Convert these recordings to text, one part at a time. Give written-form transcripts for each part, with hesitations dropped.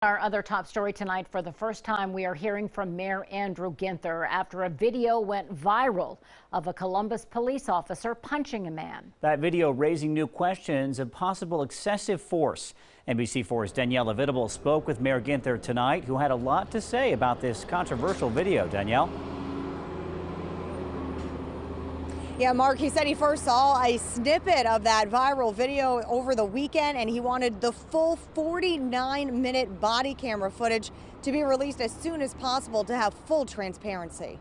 Our other top story tonight, for the first time, we are hearing from Mayor Andrew Ginther after a video went viral of a Columbus police officer punching a man. That video raising new questions of possible excessive force. NBC4's Danielle AVITABLE spoke with Mayor Ginther tonight, who had a lot to say about this controversial video. Danielle? Yeah, Mark, he said he first saw a snippet of that viral video over the weekend, and he wanted the full 49-minute body camera footage to be released as soon as possible to have full transparency.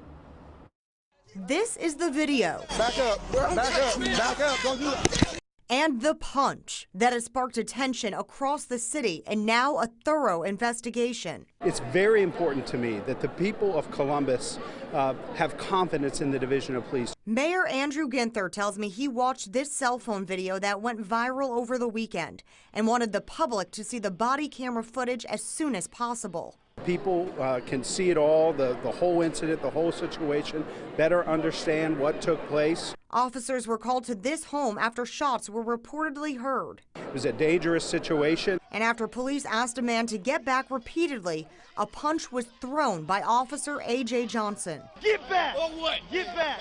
This is the video. Back up, back up, don't do it. And the punch that has sparked attention across the city and now a thorough investigation. It's very important to me that the people of Columbus have confidence in the Division of Police. Mayor Andrew Ginther tells me he watched this cell phone video that went viral over the weekend and wanted the public to see the body camera footage as soon as possible. People can see it all, the whole incident, the whole situation, better understand what took place. Officers were called to this home after shots were reportedly heard. It was a dangerous situation. And after police asked a man to get back repeatedly, a punch was thrown by Officer A.J. Johnson. Get back! Oh, what? Get back!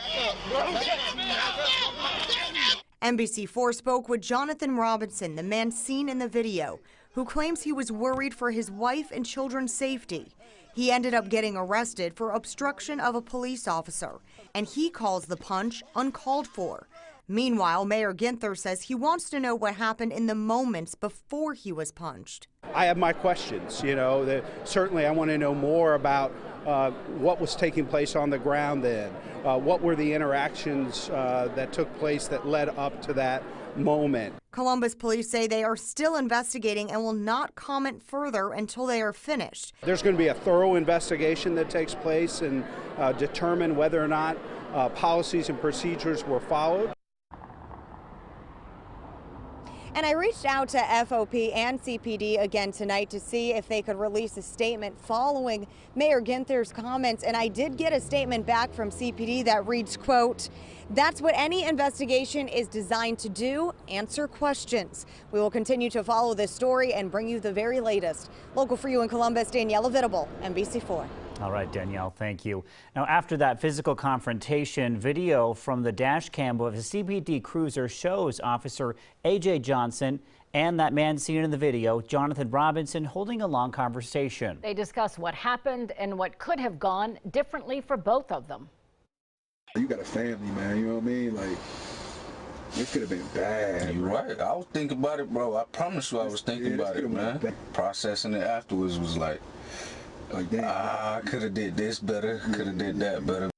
NBC4 spoke with Jonathan Robinson, the man seen in the video, who claims he was worried for his wife and children's safety. He ended up getting arrested for obstruction of a police officer, and he calls the punch uncalled for. Meanwhile, Mayor Ginther says he wants to know what happened in the moments before he was punched. I have my questions, certainly I want to know more about what was taking place on the ground then. What were the interactions that took place that led up to that moment? Columbus police say they are still investigating and will not comment further until they are finished. There's going to be a thorough investigation that takes place and determine whether or not policies and procedures were followed. And I reached out to FOP and CPD again tonight to see if they could release a statement following Mayor Ginther's comments, and I did get a statement back from CPD that reads, quote, "That's what any investigation is designed to do, answer questions. We will continue to follow this story and bring you the very latest." Local for you in Columbus, Danielle AVITABLE, NBC4. All right, Danielle, thank you. Now, after that physical confrontation, video from the dash cam of a CPD cruiser shows Officer A.J. Johnson and that man seen in the video, Jonathan Robinson, holding a long conversation. They discuss what happened and what could have gone differently for both of them. You got a family, man, you know what I mean? Like, this could have been bad. You're right. I was thinking about it, bro. I promise you I was thinking about it, man. Processing it afterwards was like I could have did this better, could have did that better.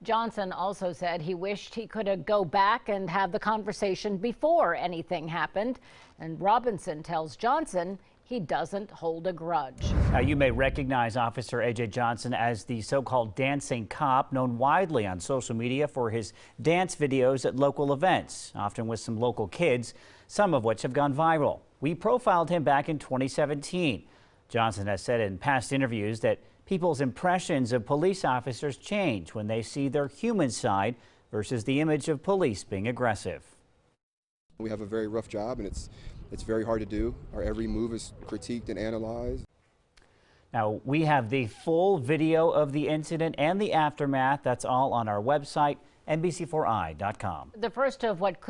Johnson also said he wished he could have go back and have the conversation before anything happened. And Robinson tells Johnson he doesn't hold a grudge. Now, you may recognize Officer A.J. Johnson as the so-called dancing cop, known widely on social media for his dance videos at local events, often with some local kids, some of which have gone viral. We profiled him back in 2017. Johnson has said in past interviews that people's impressions of police officers change when they see their human side versus the image of police being aggressive. We have a very rough job, and it's very hard to do. Our every move is critiqued and analyzed. Now, we have the full video of the incident and the aftermath. That's all on our website, NBC4i.com. The first of what could